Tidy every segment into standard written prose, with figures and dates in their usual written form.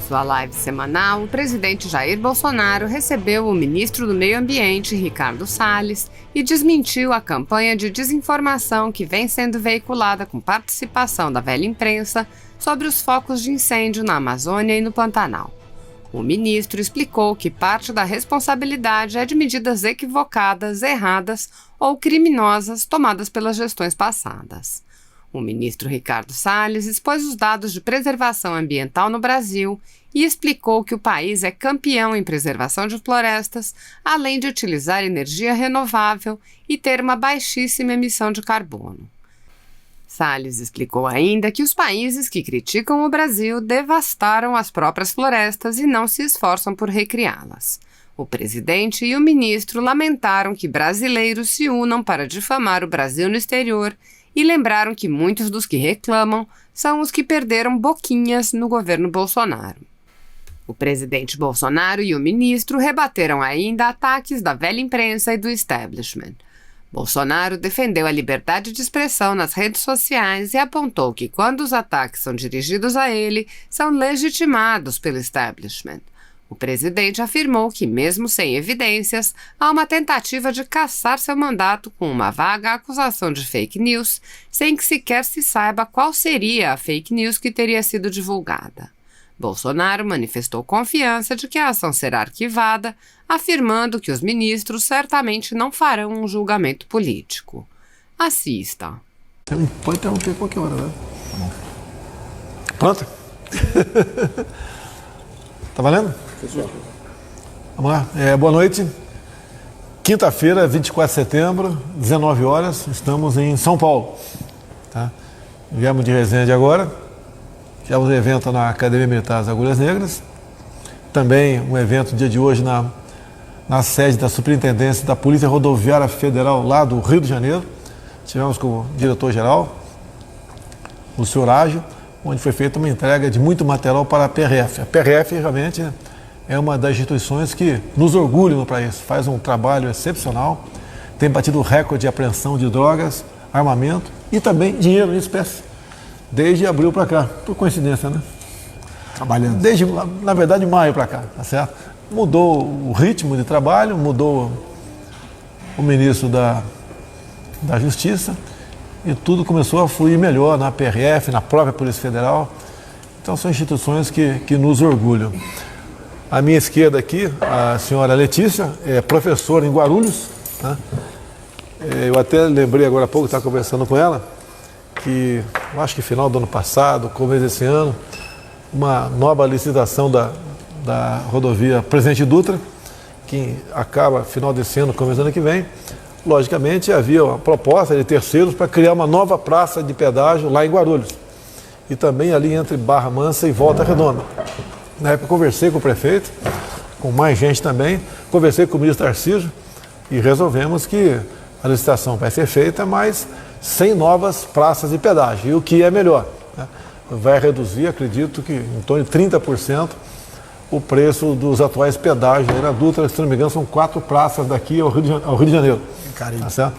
sua live semanal, o presidente Jair Bolsonaro recebeu o ministro do Meio Ambiente, Ricardo Salles, e desmentiu a campanha de desinformação que vem sendo veiculada com participação da velha imprensa sobre os focos de incêndio na Amazônia e no Pantanal. O ministro explicou que parte da responsabilidade é de medidas equivocadas, erradas ou criminosas tomadas pelas gestões passadas. O ministro Ricardo Salles expôs os dados de preservação ambiental no Brasil e explicou que o país é campeão em preservação de florestas, além de utilizar energia renovável e ter uma baixíssima emissão de carbono. Salles explicou ainda que os países que criticam o Brasil devastaram as próprias florestas e não se esforçam por recriá-las. O presidente e o ministro lamentaram que brasileiros se unam para difamar o Brasil no exterior e lembraram que muitos dos que reclamam são os que perderam boquinhas no governo Bolsonaro. O presidente Bolsonaro e o ministro rebateram ainda ataques da velha imprensa e do establishment. Bolsonaro defendeu a liberdade de expressão nas redes sociais e apontou que quando os ataques são dirigidos a ele, são legitimados pelo establishment. O presidente afirmou que, mesmo sem evidências, há uma tentativa de cassar seu mandato com uma vaga acusação de fake news, sem que sequer se saiba qual seria a fake news que teria sido divulgada. Bolsonaro manifestou confiança de que a ação será arquivada, afirmando que os ministros certamente não farão um julgamento político. Assista. Pode interromper qualquer hora, né? Tá bom. Pronto? Tá valendo? Vamos lá. Boa noite. Quinta-feira, 24 de setembro, 19 horas, estamos em São Paulo. Tá? Viemos de Resende agora. Tivemos um evento na Academia Militar das Agulhas Negras. Também um evento no dia de hoje na sede da Superintendência da Polícia Rodoviária Federal, lá do Rio de Janeiro. Tivemos com o diretor-geral, o senhor Ágio, onde foi feita uma entrega de muito material para a PRF. A PRF realmente é uma das instituições que nos orgulha no país, faz um trabalho excepcional, tem batido recorde de apreensão de drogas, armamento e também dinheiro em espécie, desde abril para cá, por coincidência, né? Trabalhando. Desde, na verdade, maio para cá, tá certo? Mudou o ritmo de trabalho, mudou o ministro da Justiça e tudo começou a fluir melhor na PRF, na própria Polícia Federal. Então são instituições que nos orgulham. À minha esquerda aqui, a senhora Letícia, é professora em Guarulhos, né? Eu até lembrei agora há pouco, estava conversando com ela, que eu acho que final do ano passado, começo desse ano, uma nova licitação da rodovia Presidente Dutra, que acaba final desse ano, começo do ano que vem. Logicamente, havia a proposta de terceiros para criar uma nova praça de pedágio lá em Guarulhos. E também ali entre Barra Mansa e Volta Redonda. Na época, conversei com o prefeito, com mais gente também, conversei com o ministro Tarcísio e resolvemos que a licitação vai ser feita, mas sem novas praças de pedágio. E o que é melhor, né? Vai reduzir, acredito que em torno de 30%, o preço dos atuais pedágios. Na Dutra, se não me engano, são 4 praças daqui ao Rio de Janeiro. Tá certo?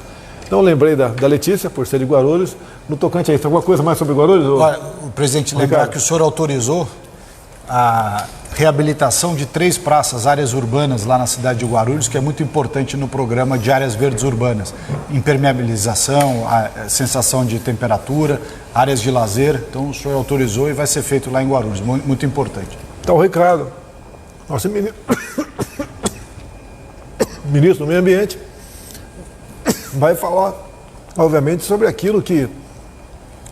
Então eu lembrei da Letícia, por ser de Guarulhos. No tocante a isso, alguma coisa mais sobre Guarulhos? Olha, o presidente, lembrar que o senhor autorizou a reabilitação de 3 praças, áreas urbanas lá na cidade de Guarulhos, que é muito importante no programa de áreas verdes urbanas. Impermeabilização, a sensação de temperatura, áreas de lazer. Então o senhor autorizou e vai ser feito lá em Guarulhos, muito importante. Então o Ricardo, nosso ministro do Meio Ambiente, vai falar, obviamente, sobre aquilo que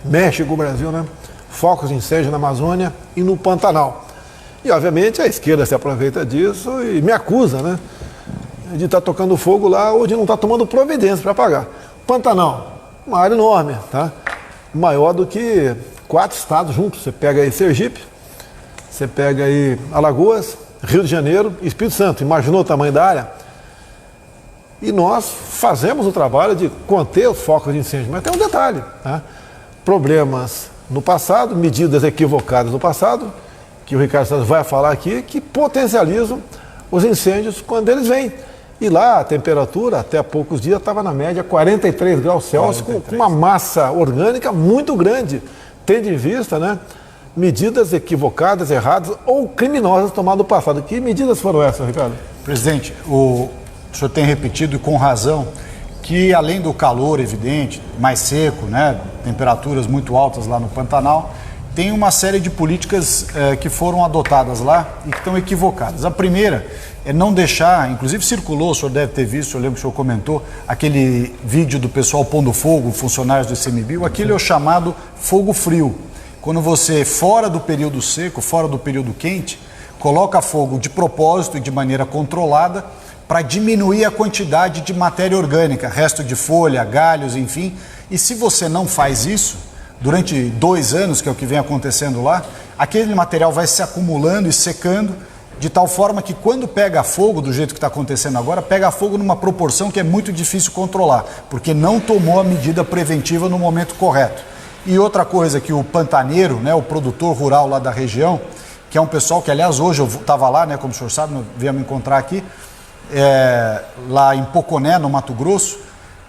mexe com o Brasil, né? Focos de incêndio na Amazônia e no Pantanal. E, obviamente, a esquerda se aproveita disso e me acusa, né? De estar tocando fogo lá ou de não estar tomando providência para apagar. Pantanal, uma área enorme, tá? Maior do que 4 estados juntos. Você pega aí Sergipe, você pega aí Alagoas, Rio de Janeiro e Espírito Santo. Imaginou o tamanho da área? E nós fazemos o trabalho de conter os focos de incêndio. Mas tem um detalhe, tá? Problemas no passado, medidas equivocadas no passado, que o Ricardo Salles vai falar aqui, que potencializam os incêndios quando eles vêm. E lá a temperatura, até há poucos dias, estava na média 43 graus Celsius, com uma massa orgânica muito grande, tendo em vista, né, medidas equivocadas, erradas ou criminosas tomadas no passado. Que medidas foram essas, Ricardo? Presidente, o senhor tem repetido e com razão que além do calor evidente, mais seco, né, temperaturas muito altas lá no Pantanal, tem uma série de políticas que foram adotadas lá e que estão equivocadas. A primeira é não deixar, inclusive circulou, o senhor deve ter visto, eu lembro que o senhor comentou, aquele vídeo do pessoal pondo fogo, funcionários do ICMBio, aquilo é o chamado fogo frio. Quando você, fora do período seco, fora do período quente, coloca fogo de propósito e de maneira controlada para diminuir a quantidade de matéria orgânica, resto de folha, galhos, enfim. E se você não faz isso, durante 2 anos, que é o que vem acontecendo lá, aquele material vai se acumulando e secando, de tal forma que quando pega fogo, do jeito que está acontecendo agora, pega fogo numa proporção que é muito difícil controlar, porque não tomou a medida preventiva no momento correto. E outra coisa que o pantaneiro, né, o produtor rural lá da região, que é um pessoal que, aliás, hoje eu estava lá, né, como o senhor sabe, veio me encontrar aqui, lá em Poconé, no Mato Grosso,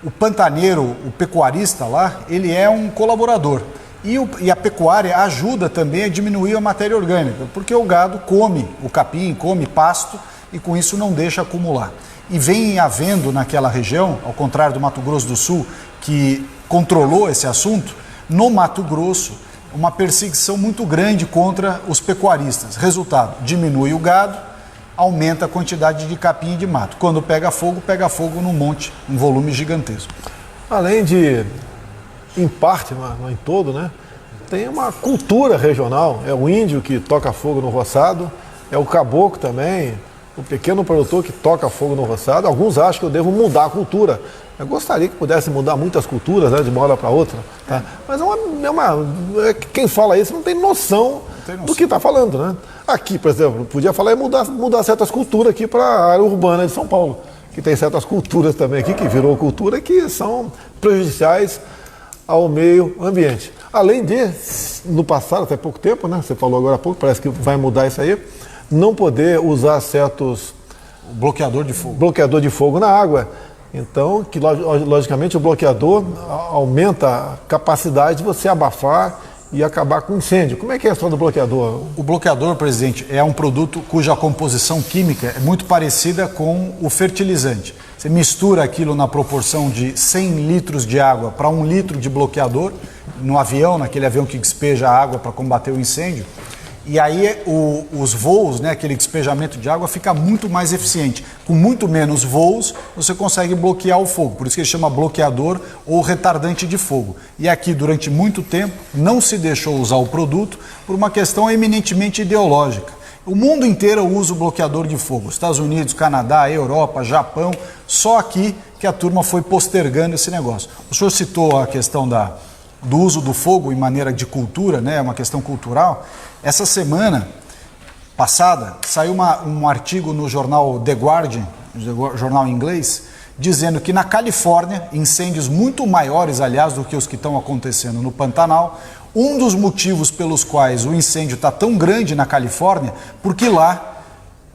o pantaneiro, o pecuarista lá, ele é um colaborador. E a pecuária ajuda também a diminuir a matéria orgânica, porque o gado come o capim, come pasto e com isso não deixa acumular. E vem havendo naquela região, ao contrário do Mato Grosso do Sul, que controlou esse assunto, no Mato Grosso, uma perseguição muito grande contra os pecuaristas. Resultado, diminui o gado, aumenta a quantidade de capim e de mato. Quando pega fogo num monte, um volume gigantesco. Além de, em parte, não em todo, né? Tem uma cultura regional. É o índio que toca fogo no roçado, é o caboclo também, o pequeno produtor que toca fogo no roçado. Alguns acham que eu devo mudar a cultura. Eu gostaria que pudesse mudar muitas culturas, né, de uma hora para outra. Tá? Mas quem fala isso não tem noção do que está falando, né? Aqui, por exemplo, podia falar em mudar certas culturas aqui para a área urbana de São Paulo, que tem certas culturas também aqui, que virou cultura, que são prejudiciais ao meio ambiente. Além de, no passado, até pouco tempo, né? Você falou agora há pouco, parece que vai mudar isso aí, não poder usar certos... Bloqueador de fogo. Bloqueador de fogo na água. Então, que logicamente o bloqueador aumenta a capacidade de você abafar e acabar com incêndio. Como é que é a história do bloqueador? O bloqueador, presidente, é um produto cuja composição química é muito parecida com o fertilizante. Você mistura aquilo na proporção de 100 litros de água para 1 litro de bloqueador, no avião, naquele avião que despeja água para combater o incêndio. E aí os voos, né, aquele despejamento de água fica muito mais eficiente. Com muito menos voos, você consegue bloquear o fogo. Por isso que ele chama bloqueador ou retardante de fogo. E aqui, durante muito tempo, não se deixou usar o produto por uma questão eminentemente ideológica. O mundo inteiro usa o bloqueador de fogo. Estados Unidos, Canadá, Europa, Japão. Só aqui que a turma foi postergando esse negócio. O senhor citou a questão do uso do fogo em maneira de cultura, né, uma questão cultural. Essa semana passada saiu um artigo no jornal The Guardian, jornal inglês, dizendo que na Califórnia, incêndios muito maiores, aliás, do que os que estão acontecendo no Pantanal, um dos motivos pelos quais o incêndio está tão grande na Califórnia, porque lá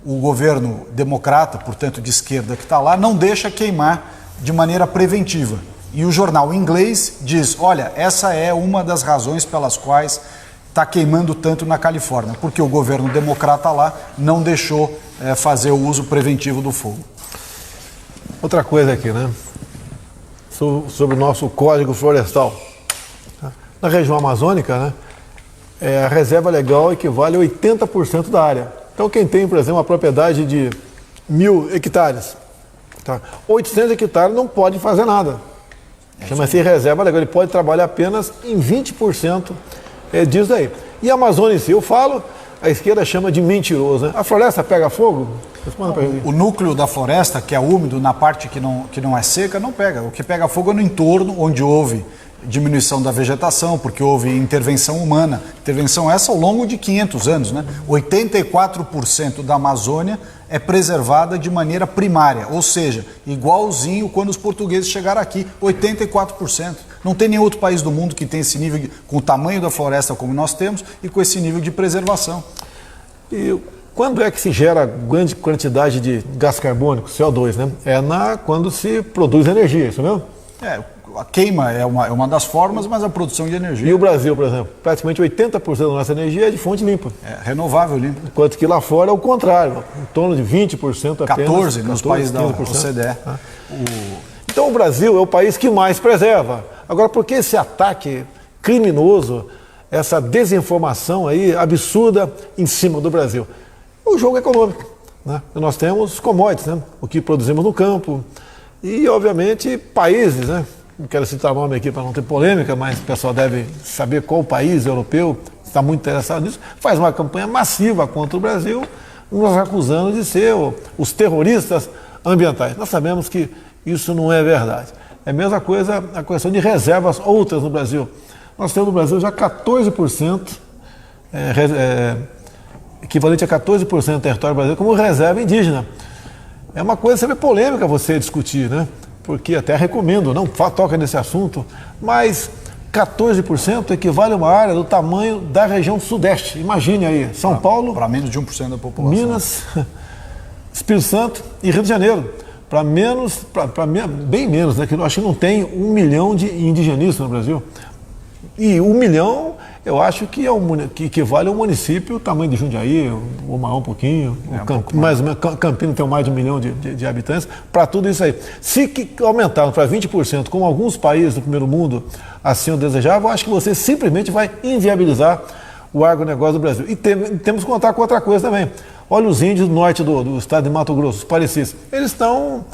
o governo democrata, portanto de esquerda que está lá, não deixa queimar de maneira preventiva. E o jornal inglês diz, olha, essa é uma das razões pelas quais está queimando tanto na Califórnia, porque o governo democrata lá não deixou fazer o uso preventivo do fogo. Outra coisa aqui, né? Sobre o nosso Código Florestal. Na região amazônica, né? A reserva legal equivale a 80% da área. Então, quem tem, por exemplo, uma propriedade de 1.000 hectares, tá? 800 hectares não pode fazer nada. Chama-se reserva legal. Ele pode trabalhar apenas em 20% disso daí. E a Amazônia em si, eu falo, a esquerda chama de mentiroso, né? A floresta pega fogo? O núcleo da floresta, que é úmido, na parte que não é seca, não pega. O que pega fogo é no entorno, onde houve diminuição da vegetação, porque houve intervenção humana. Intervenção essa ao longo de 500 anos, né? 84% da Amazônia é preservada de maneira primária, ou seja, igualzinho quando os portugueses chegaram aqui, 84%. Não tem nenhum outro país do mundo que tem esse nível, com o tamanho da floresta como nós temos, e com esse nível de preservação. E quando é que se gera grande quantidade de gás carbônico, CO2, né? Quando se produz energia, isso mesmo? A queima é uma das formas, mas a produção de energia... E o Brasil, por exemplo, praticamente 80% da nossa energia é de fonte limpa. É renovável limpa. Enquanto que lá fora é o contrário, em torno de 20% apenas. 14% nos países da OCDE. Então o Brasil é o país que mais preserva. Agora, por que esse ataque criminoso, essa desinformação aí absurda em cima do Brasil? O jogo econômico, né? Nós temos commodities, né? O que produzimos no campo e, obviamente, países, né? Não quero citar nome aqui para não ter polêmica, mas o pessoal deve saber qual país europeu está muito interessado nisso, faz uma campanha massiva contra o Brasil, nos acusando de ser os terroristas ambientais. Nós sabemos que isso não é verdade. É a mesma coisa a questão de reservas outras no Brasil. Nós temos no Brasil já 14%, equivalente a 14% do território brasileiro como reserva indígena. É uma coisa sempre polêmica você discutir, né? Porque até recomendo, não toca nesse assunto, mas 14% equivale a uma área do tamanho da região sudeste. Imagine aí, São Paulo... Para menos de 1% da população. Minas, Espírito Santo e Rio de Janeiro. Bem menos, né? Que eu acho que não tem 1 milhão de indigenistas no Brasil. E 1 milhão, eu acho que que equivale a um município, o tamanho de Jundiaí, ou maior um pouquinho, Campinas tem mais de 1 milhão de habitantes, para tudo isso aí. Se aumentar para 20%, como alguns países do primeiro mundo assim o desejavam, eu acho que você simplesmente vai inviabilizar o agronegócio do Brasil. E temos que contar com outra coisa também. Olha os índios do norte do estado de Mato Grosso, os parecidos. Eles estão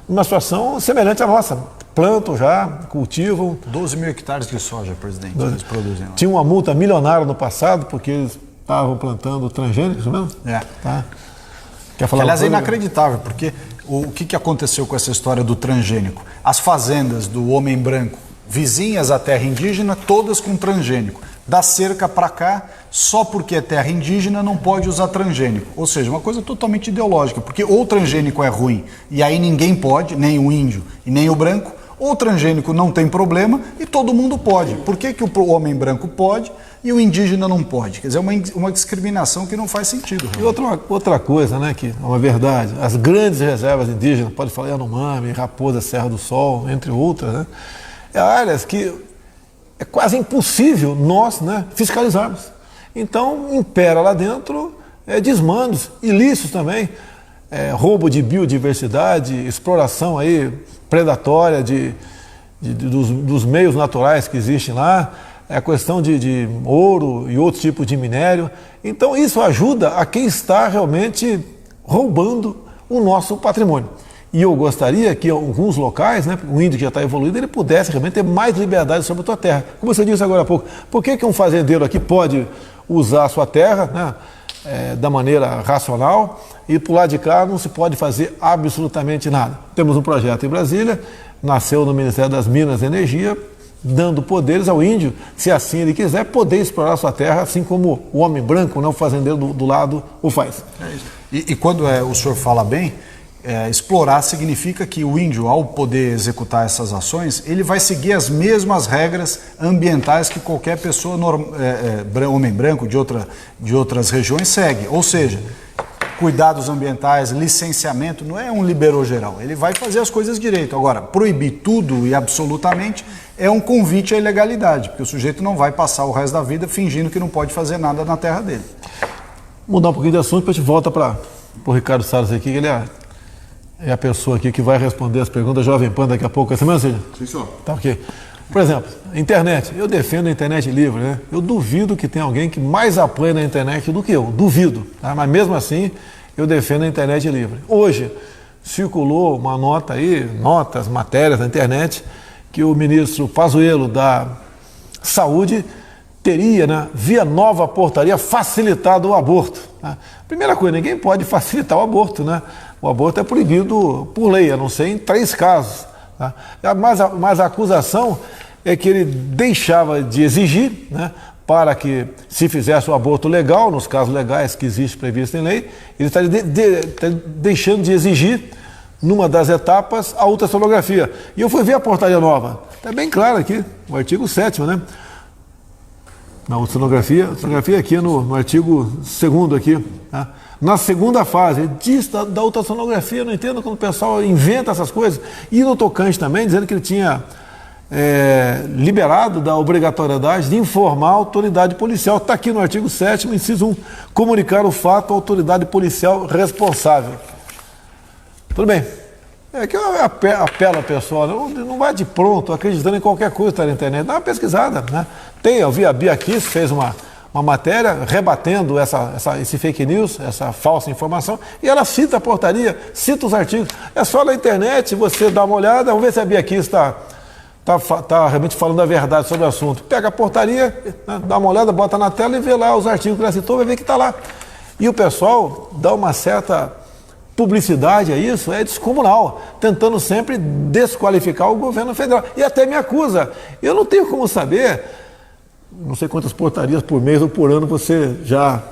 numa situação semelhante à nossa. Plantam já, cultivam. 12 mil hectares de soja, presidente, eles produzem lá. Tinha uma multa milionária no passado, porque eles estavam plantando transgênicos mesmo? É. Tá. Quer falar? Aliás, é inacreditável, porque o que aconteceu com essa história do transgênico? As fazendas do homem branco, vizinhas à terra indígena, todas com transgênico. Da cerca para cá, só porque é terra indígena não pode usar transgênico. Ou seja, uma coisa totalmente ideológica, porque ou o transgênico é ruim e aí ninguém pode, nem o índio e nem o branco, ou o transgênico não tem problema e todo mundo pode. Por que o homem branco pode e o indígena não pode? Quer dizer, é uma discriminação que não faz sentido. Realmente. E outra coisa, né, que é uma verdade, as grandes reservas indígenas, pode falar Yanomami, Raposa, Serra do Sol, entre outras, né, é áreas que é quase impossível nós, né, fiscalizarmos. Então, impera lá dentro desmandos, ilícitos também, roubo de biodiversidade, exploração aí predatória dos meios naturais que existem lá, a questão de ouro e outros tipos de minério. Então, isso ajuda a quem está realmente roubando o nosso patrimônio. E eu gostaria que alguns locais, né, o índio que já está evoluído, ele pudesse realmente ter mais liberdade sobre a sua terra. Como você disse agora há pouco, por que um fazendeiro aqui pode usar a sua terra, né, da maneira racional, e por lá de cá não se pode fazer absolutamente nada? Temos um projeto em Brasília, nasceu no Ministério das Minas e Energia, dando poderes ao índio, se assim ele quiser, poder explorar a sua terra, assim como o homem branco, não o fazendeiro do lado, o faz. É isso. E quando o senhor fala bem, explorar significa que o índio, ao poder executar essas ações, ele vai seguir as mesmas regras ambientais que qualquer pessoa, homem branco de outras regiões, segue. Ou seja, cuidados ambientais, licenciamento, não é um liberou geral. Ele vai fazer as coisas direito. Agora, proibir tudo e absolutamente é um convite à ilegalidade, porque o sujeito não vai passar o resto da vida fingindo que não pode fazer nada na terra dele. Mudar um pouquinho de assunto, depois a gente volta para o Ricardo Salles aqui, que ele é a pessoa aqui que vai responder as perguntas Jovem Pan daqui a pouco. É semana, Cid? Sim, senhor. Tá, ok. Por exemplo, internet. Eu defendo a internet livre, né? Eu duvido que tenha alguém que mais apoie na internet do que eu. Duvido. Tá? Mas mesmo assim, eu defendo a internet livre. Hoje, circulou uma nota aí, matérias na internet, que o ministro Pazuello da Saúde teria, né, via nova portaria, facilitado o aborto. Né? Primeira coisa, ninguém pode facilitar o aborto, né? O aborto é proibido por lei, a não ser em 3 casos. Tá? Mas a acusação é que ele deixava de exigir, né, para que se fizesse o aborto legal, nos casos legais que existe previsto em lei, ele está deixando de exigir, numa das etapas, a ultrassonografia. E eu fui ver a portaria nova. Está bem claro aqui, o artigo 7º, né? Na ultrassonografia aqui no artigo 2º aqui, tá? Na segunda fase, diz da ultrassonografia, eu não entendo quando o pessoal inventa essas coisas. E no tocante também, dizendo que ele tinha liberado da obrigatoriedade de informar a autoridade policial. Está aqui no artigo 7º, inciso 1, comunicar o fato à autoridade policial responsável. Tudo bem. É que eu apelo ao pessoal, não vai de pronto, acreditando em qualquer coisa que está na internet, dá uma pesquisada, né? Eu vi a Bia Kiss, fez uma matéria rebatendo esse fake news, essa falsa informação, e ela cita a portaria, cita os artigos. É só na internet você dá uma olhada, vamos ver se a Bia Kiss está realmente falando a verdade sobre o assunto. Pega a portaria, né, dá uma olhada, bota na tela e vê lá os artigos que ela citou, vai ver que está lá. E o pessoal dá uma certa publicidade a isso, é descomunal, tentando sempre desqualificar o governo federal. E até me acusa. Eu não tenho como saber, não sei quantas portarias por mês ou por ano você já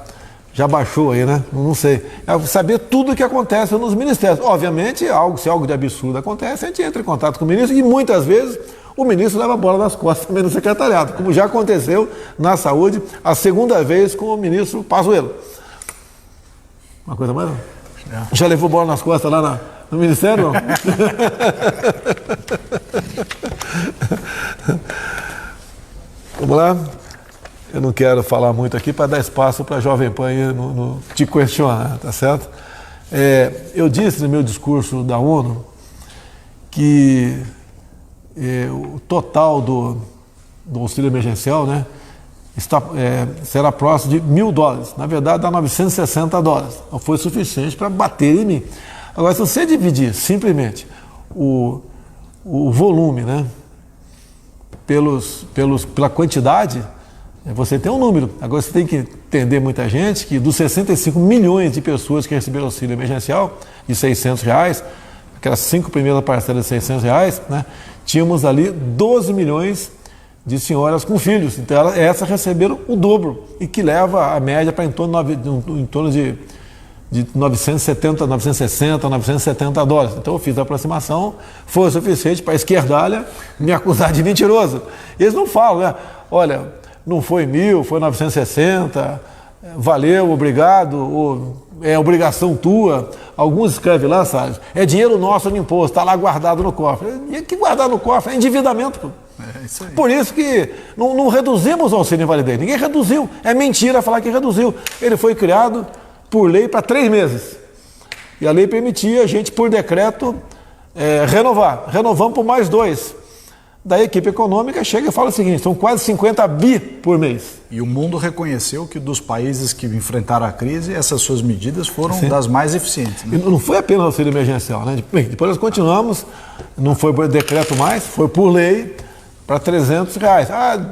baixou aí, né? Não sei. É saber tudo o que acontece nos ministérios. Obviamente, se algo de absurdo acontece, a gente entra em contato com o ministro e muitas vezes o ministro leva a bola nas costas também no secretariado, como já aconteceu na saúde, a segunda vez com o ministro Pazuello. Uma coisa mais? Já levou bola nas costas lá no Ministério? Vamos lá? Eu não quero falar muito aqui para dar espaço para a Jovem Pan te questionar, tá certo? Eu disse no meu discurso da ONU que o total do auxílio emergencial, né, será próximo de $1.000. Na verdade, dá $960. Não foi suficiente para bater em mim. Agora, se você dividir simplesmente o volume, né, pela quantidade, você tem um número. Agora, você tem que entender muita gente que dos 65 milhões de pessoas que receberam auxílio emergencial de R$600, aquelas 5 primeiras parcelas de R$600, né, tínhamos ali 12 milhões de senhoras com filhos. Então, essas receberam o dobro, e que leva a média para em torno de 970, 960, $970. Então eu fiz a aproximação, foi o suficiente para a esquerdalha me acusar de mentiroso. Eles não falam, né? Olha, não foi 1.000, foi 960, valeu, obrigado, ou é obrigação tua. Alguns escrevem lá, Salles, é dinheiro nosso no imposto, está lá guardado no cofre. Que guardar no cofre? É endividamento, pô. Isso aí. Por isso que não reduzimos o auxílio invalidez. Ninguém reduziu. É mentira falar que reduziu. Ele foi criado por lei para 3 meses. E a lei permitia a gente, por decreto, renovar. Renovamos por mais 2. Da equipe econômica chega e fala o seguinte, são quase 50 bi por mês. E o mundo reconheceu que dos países que enfrentaram a crise, essas suas medidas foram das mais eficientes. Né? E não foi apenas auxílio emergencial, né? Depois nós continuamos, não foi por decreto mais, foi por lei, para R$300.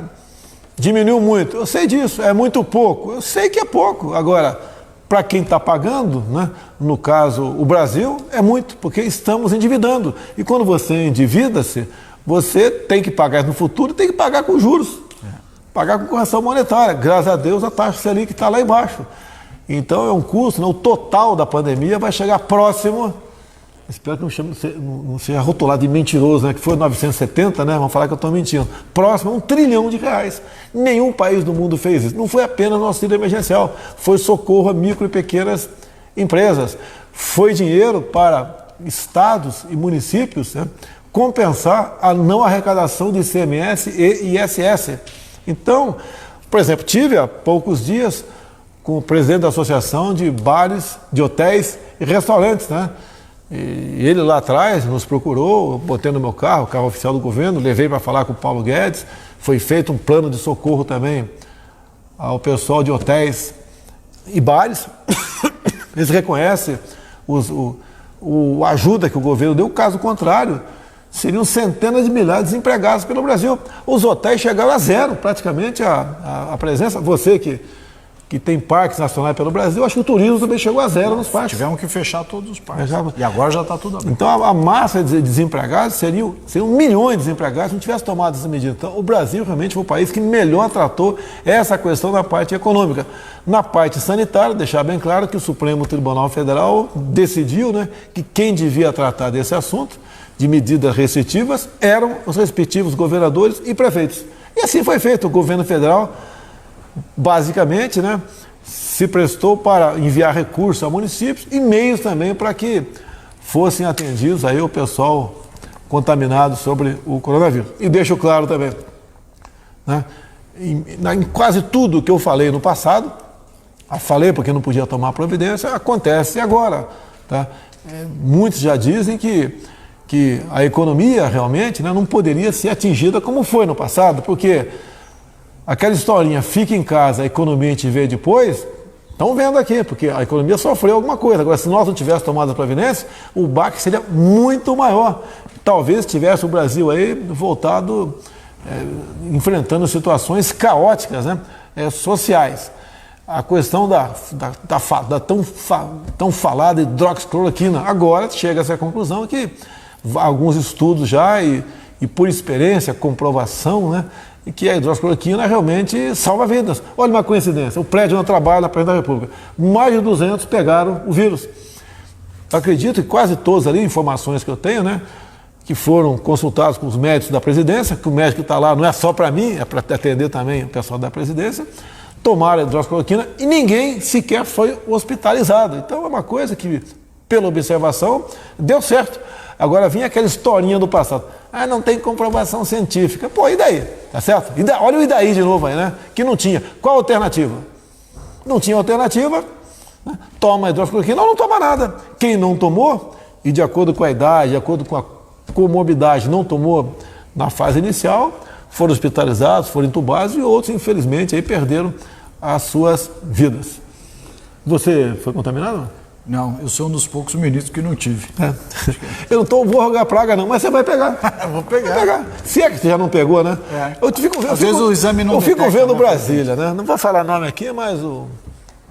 Diminuiu muito. Eu sei disso, é muito pouco. Eu sei que é pouco. Agora, para quem está pagando, né, no caso o Brasil, é muito, porque estamos endividando. E quando você endivida-se, você tem que pagar no futuro, tem que pagar com juros, pagar com correção monetária. Graças a Deus a taxa Selic está lá embaixo. Então é um custo, né, o total da pandemia vai chegar próximo, espero que não seja rotulado de mentiroso, né, que foi 970, né, vamos falar que eu estou mentindo, próximo a R$1 trilhão. Nenhum país do mundo fez isso. Não foi apenas no auxílio emergencial, foi socorro a micro e pequenas empresas. Foi dinheiro para estados e municípios, né, compensar a não arrecadação de ICMS e ISS. Então, por exemplo, tive há poucos dias com o presidente da Associação de Bares, de Hotéis e Restaurantes, né? E ele lá atrás nos procurou, botei no meu carro, o carro oficial do governo, levei para falar com o Paulo Guedes, foi feito um plano de socorro também ao pessoal de hotéis e bares. Eles reconhecem a ajuda que o governo deu, caso contrário, seriam centenas de milhares de desempregados pelo Brasil. Os hotéis chegaram a zero, praticamente, a presença. Você que tem parques nacionais pelo Brasil, acho que o turismo também chegou a zero nos parques. Tivemos que fechar todos os parques. E agora já está tudo aberto. Então a massa de desempregados seriam milhões de desempregados se não tivesse tomado essa medida. Então o Brasil realmente foi o país que melhor tratou essa questão na parte econômica. Na parte sanitária, deixar bem claro que o Supremo Tribunal Federal decidiu, né, que quem devia tratar desse assunto de medidas restritivas eram os respectivos governadores e prefeitos. E assim foi feito. O governo federal, basicamente, né, se prestou para enviar recursos a municípios e meios também para que fossem atendidos aí o pessoal contaminados sobre o coronavírus. E deixo claro também, né, em quase tudo que eu falei no passado, falei porque não podia tomar providência, acontece agora. Tá? Muitos já dizem que a economia realmente, né, não poderia ser atingida como foi no passado, porque aquela historinha, fica em casa, a economia a gente vê depois, estão vendo aqui, porque a economia sofreu alguma coisa. Agora, se nós não tivéssemos tomado a providência, o baque seria muito maior. Talvez tivesse o Brasil aí voltado, enfrentando situações caóticas, né, sociais. A questão da tão falada hidroxicloroquina, agora chega a essa conclusão que alguns estudos já, e por experiência, comprovação, né, que a hidroxicloroquina realmente salva vidas. Olha uma coincidência, o prédio onde eu trabalho, na Presidência da República, mais de 200 pegaram o vírus. Eu acredito que quase todos ali, informações que eu tenho, né, que foram consultados com os médicos da presidência, que o médico que está lá não é só para mim, é para atender também o pessoal da presidência, tomaram a hidroxicloroquina e ninguém sequer foi hospitalizado. Então é uma coisa que, pela observação, deu certo. Agora vinha aquela historinha do passado. Não tem comprovação científica. Pô, e daí? Tá certo? Olha o e daí de novo aí, né? Que não tinha. Qual a alternativa? Não tinha alternativa, né? Toma a hidroxicloroquina ou não toma nada. Quem não tomou, e de acordo com a idade, de acordo com a comorbidade, não tomou na fase inicial, foram hospitalizados, foram entubados, e outros, infelizmente, aí perderam as suas vidas. Você foi contaminado? Não, eu sou um dos poucos ministros que não tive. Eu não vou rogar praga não, mas você vai pegar. Vou pegar. Vai pegar. Se é que você já não pegou, né? Às vezes o exame não detecta. Eu fico vendo Brasília, né? Não vou falar nome aqui, mas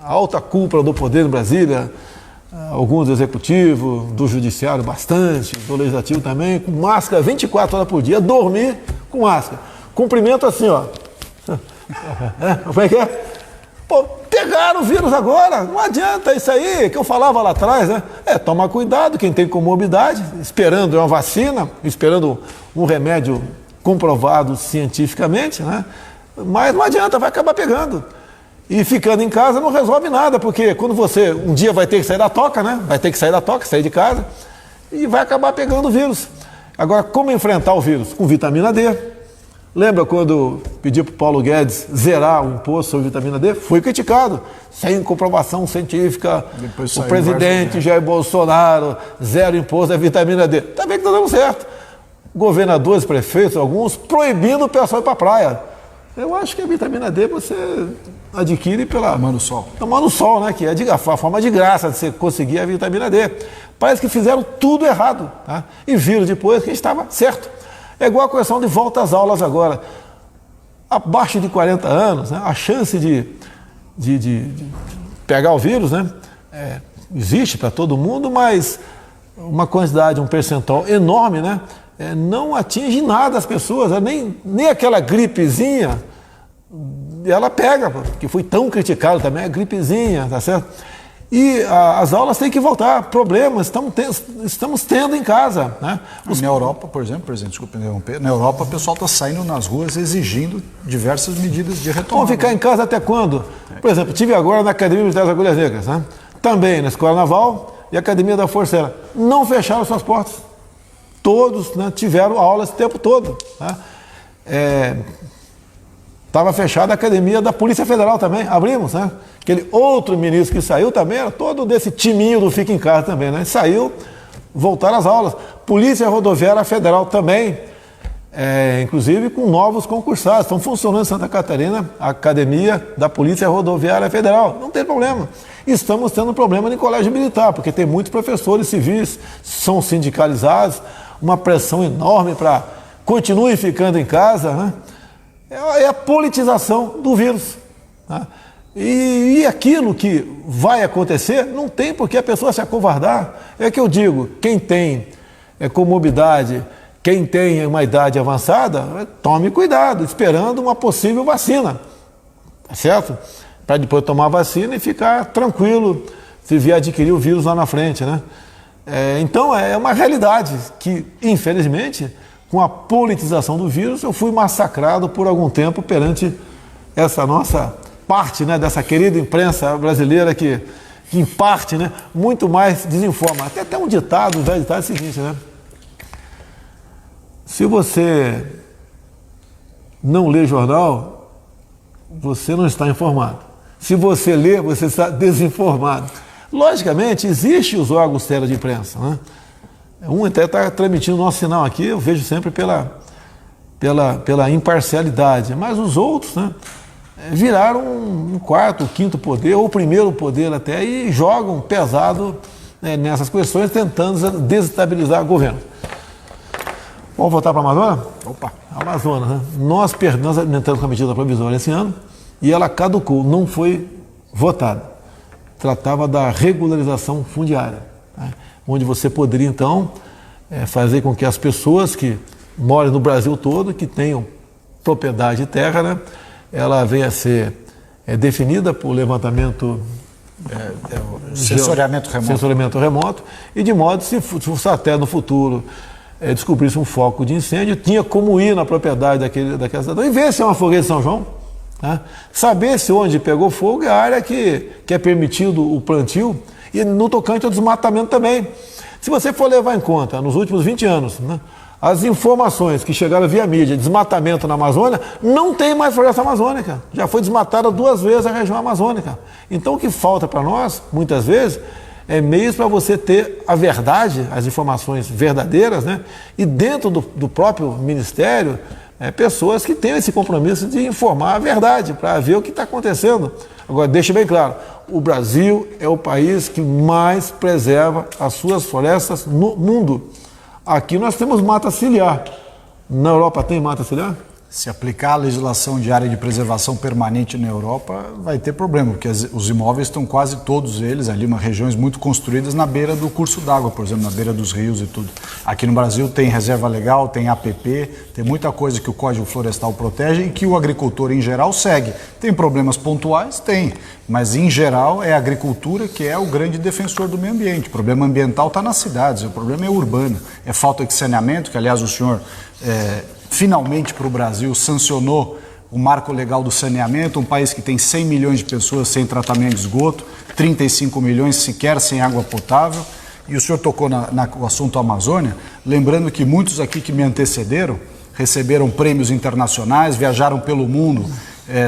a alta cúpula do poder em Brasília, alguns do executivo, do judiciário bastante, do legislativo também, com máscara 24 horas por dia, dormir com máscara. Cumprimento assim, ó. Como é que é? Pô, pegaram o vírus agora, não adianta isso aí que eu falava lá atrás, né? Tomar cuidado, quem tem comorbidade, esperando uma vacina, esperando um remédio comprovado cientificamente, né? Mas não adianta, vai acabar pegando. E ficando em casa não resolve nada, porque quando você um dia vai ter que sair da toca, né? Vai ter que sair da toca, sair de casa, e vai acabar pegando o vírus. Agora, como enfrentar o vírus? Com vitamina D. Lembra quando pedi para o Paulo Guedes zerar o imposto sobre vitamina D? Foi criticado, sem comprovação científica. O presidente Jair Bolsonaro zero imposto da vitamina D. Tá bem que está dando certo. Governadores, prefeitos, alguns, proibindo o pessoal ir para a praia. Eu acho que a vitamina D você adquire tomando sol. Tomando sol, né? Que é a forma de graça de você conseguir a vitamina D. Parece que fizeram tudo errado, tá? E viram depois que estava certo. É igual a questão de volta às aulas agora. Abaixo de 40 anos, né, a chance de pegar o vírus, né, existe para todo mundo, mas uma quantidade, um percentual enorme, né, não atinge nada as pessoas, nem aquela gripezinha, ela pega, que foi tão criticado também, a gripezinha, tá certo? E as aulas têm que voltar, problemas estamos tendo em casa, né? Na Europa, por exemplo, presidente, desculpa interromper, na Europa o pessoal está saindo nas ruas exigindo diversas medidas de retomada. Vão ficar em casa até quando? Por exemplo, estive agora na Academia Militar das Agulhas Negras, né? Também na Escola Naval e Academia da Força Aérea. Não fecharam suas portas. Todos, né, tiveram aulas o tempo todo. Tá? Estava fechada a Academia da Polícia Federal também, abrimos, né? Aquele outro ministro que saiu também era todo desse timinho do Fica em Casa também, né? Saiu, voltaram às aulas. Polícia Rodoviária Federal também, inclusive com novos concursados. Estão funcionando em Santa Catarina, a Academia da Polícia Rodoviária Federal. Não tem problema. Estamos tendo problema no colégio militar, porque tem muitos professores civis, são sindicalizados, uma pressão enorme para continuem ficando em casa, né? É a politização do vírus. Tá? E aquilo que vai acontecer, não tem por que a pessoa se acovardar. É que eu digo, quem tem comorbidade, quem tem uma idade avançada, tome cuidado, esperando uma possível vacina. Tá certo? Para depois tomar a vacina e ficar tranquilo se vier adquirir o vírus lá na frente, né? Então é uma realidade que, infelizmente, com a politização do vírus, eu fui massacrado por algum tempo perante essa nossa parte, né, dessa querida imprensa brasileira que em parte, né, muito mais desinforma. Até um ditado, o velho ditado é o seguinte, né? Se você não lê jornal, você não está informado. Se você lê, você está desinformado. Logicamente, existem os órgãos sérios de imprensa, né? Um até está transmitindo o nosso sinal aqui, eu vejo sempre pela imparcialidade, mas os outros, né, viraram um quarto, quinto poder, ou o primeiro poder até, e jogam pesado, né, nessas questões, tentando desestabilizar o governo. Vamos voltar para a Amazônia? Opa! Amazonas, né? Nós entramos com a medida provisória esse ano e ela caducou, não foi votada. Tratava da regularização fundiária, né? Onde você poderia, então, fazer com que as pessoas que moram no Brasil todo, que tenham propriedade de terra, né, ela venha a ser definida por levantamento sensoriamento remoto, e de modo, se até no futuro descobrisse um foco de incêndio, tinha como ir na propriedade daquela cidadão e ver se é uma fogueira de São João, né? Saber se onde pegou fogo é a área que é permitido o plantio, e no tocante ao desmatamento também. Se você for levar em conta, nos últimos 20 anos, né, as informações que chegaram via mídia, desmatamento na Amazônia, não tem mais floresta amazônica. Já foi desmatada 2 vezes a região amazônica. Então o que falta para nós, muitas vezes, é meios para você ter a verdade, as informações verdadeiras, né? E dentro do próprio Ministério, pessoas que tenham esse compromisso de informar a verdade, para ver o que está acontecendo. Agora, deixe bem claro, o Brasil é o país que mais preserva as suas florestas no mundo. Aqui nós temos mata ciliar. Na Europa tem mata ciliar? Se aplicar a legislação de área de preservação permanente na Europa, vai ter problema, porque os imóveis estão quase todos eles ali, regiões muito construídas na beira do curso d'água, por exemplo, na beira dos rios e tudo. Aqui no Brasil tem reserva legal, tem APP, tem muita coisa que o Código Florestal protege e que o agricultor em geral segue. Tem problemas pontuais? Tem, mas em geral é a agricultura que é o grande defensor do meio ambiente. O problema ambiental está nas cidades, o problema é urbano, é falta de saneamento, que aliás o senhor... finalmente para o Brasil sancionou o marco legal do saneamento, um país que tem 100 milhões de pessoas sem tratamento de esgoto, 35 milhões sequer sem água potável. E o senhor tocou no assunto Amazônia, lembrando que muitos aqui que me antecederam receberam prêmios internacionais, viajaram pelo mundo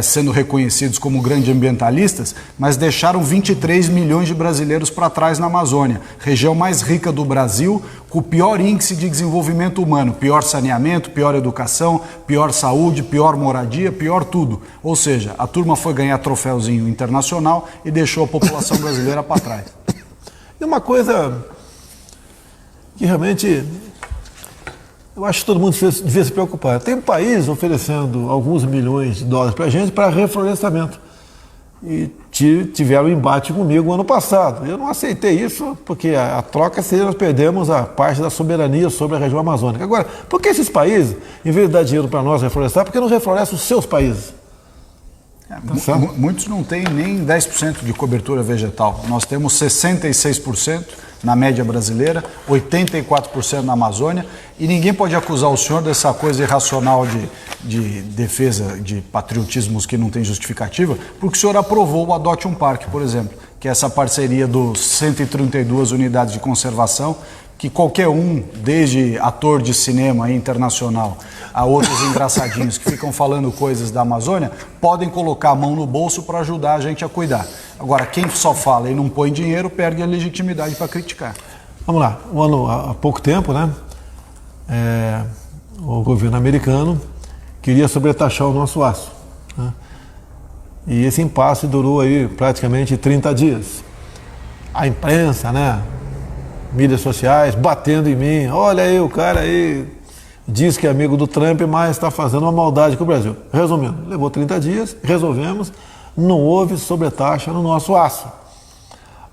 sendo reconhecidos como grandes ambientalistas, mas deixaram 23 milhões de brasileiros para trás na Amazônia, região mais rica do Brasil, com o pior índice de desenvolvimento humano, pior saneamento, pior educação, pior saúde, pior moradia, pior tudo. Ou seja, a turma foi ganhar troféuzinho internacional e deixou a população brasileira para trás. E uma coisa que realmente eu acho que todo mundo devia se preocupar. Tem um país oferecendo alguns milhões de dólares para a gente para reflorestamento. E tiveram um embate comigo ano passado. Eu não aceitei isso porque a troca seria nós perdemos a parte da soberania sobre a região amazônica. Agora, por que esses países, em vez de dar dinheiro para nós reflorestar, por que não reflorestam os seus países? Muitos não têm nem 10% de cobertura vegetal. Nós temos 66% na média brasileira, 84% na Amazônia, e ninguém pode acusar o senhor dessa coisa irracional de defesa de patriotismos que não tem justificativa, porque o senhor aprovou o Adote um Parque, por exemplo, que é essa parceria dos 132 unidades de conservação, que qualquer um, desde ator de cinema internacional a outros engraçadinhos que ficam falando coisas da Amazônia, podem colocar a mão no bolso para ajudar a gente a cuidar. Agora, quem só fala e não põe dinheiro perde a legitimidade para criticar. Vamos lá, há pouco tempo, né, o governo americano queria sobretaxar o nosso aço, né, e esse impasse durou aí praticamente 30 dias. A imprensa, né, mídias sociais, batendo em mim, olha aí, o cara aí diz que é amigo do Trump, mas está fazendo uma maldade com o Brasil. Resumindo, levou 30 dias, resolvemos, não houve sobretaxa no nosso aço.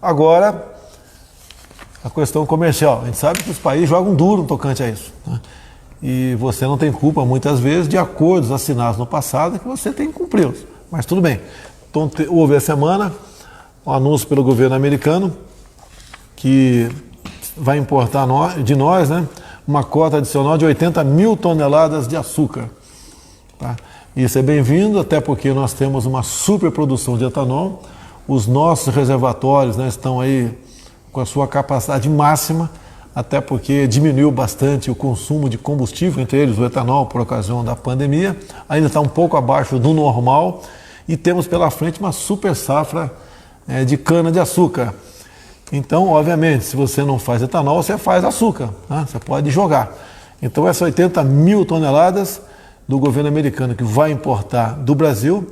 Agora, a questão comercial, a gente sabe que os países jogam duro no tocante a isso, né? E você não tem culpa, muitas vezes, de acordos assinados no passado que você tem que cumpri-los, mas tudo bem. Então, houve essa semana um anúncio pelo governo americano que vai importar de nós, né, uma cota adicional de 80 mil toneladas de açúcar. Tá? Isso é bem-vindo, até porque nós temos uma superprodução de etanol, os nossos reservatórios, né, estão aí com a sua capacidade máxima, até porque diminuiu bastante o consumo de combustível, entre eles o etanol, por ocasião da pandemia. Ainda está um pouco abaixo do normal e temos pela frente uma super safra de cana-de-açúcar. Então, obviamente, se você não faz etanol, você faz açúcar, né? Você pode jogar. Então, essas 80 mil toneladas do governo americano que vai importar do Brasil,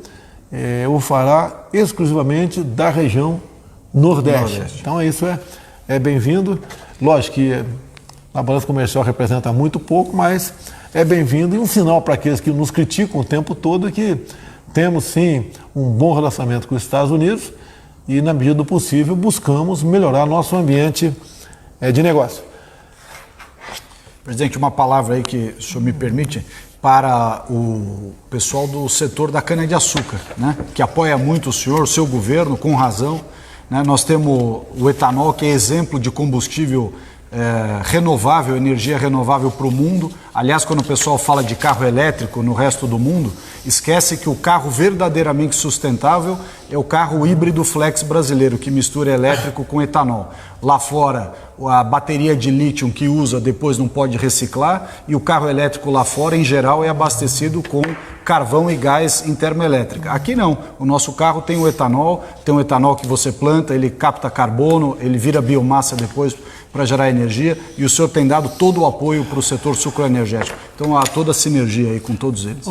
o fará exclusivamente da região Nordeste. Então, isso é bem-vindo. Lógico que a balança comercial representa muito pouco, mas é bem-vindo e um sinal para aqueles que nos criticam o tempo todo que temos, sim, um bom relacionamento com os Estados Unidos e, na medida do possível, buscamos melhorar nosso ambiente de negócio. Presidente, uma palavra aí que o senhor me permite para o pessoal do setor da cana-de-açúcar, né, que apoia muito o senhor, o seu governo, com razão. Né? Nós temos o etanol, que é exemplo de combustível renovável, energia renovável para o mundo. Aliás, quando o pessoal fala de carro elétrico no resto do mundo, esquece que o carro verdadeiramente sustentável é o carro híbrido flex brasileiro, que mistura elétrico com etanol. Lá fora, a bateria de lítio que usa depois não pode reciclar, e o carro elétrico lá fora, em geral, é abastecido com carvão e gás em termoelétrica. Aqui não, o nosso carro tem o etanol, tem um etanol que você planta, ele capta carbono, ele vira biomassa depois para gerar energia, e o senhor tem dado todo o apoio para o setor sucroenergético. Então há toda a sinergia aí com todos eles.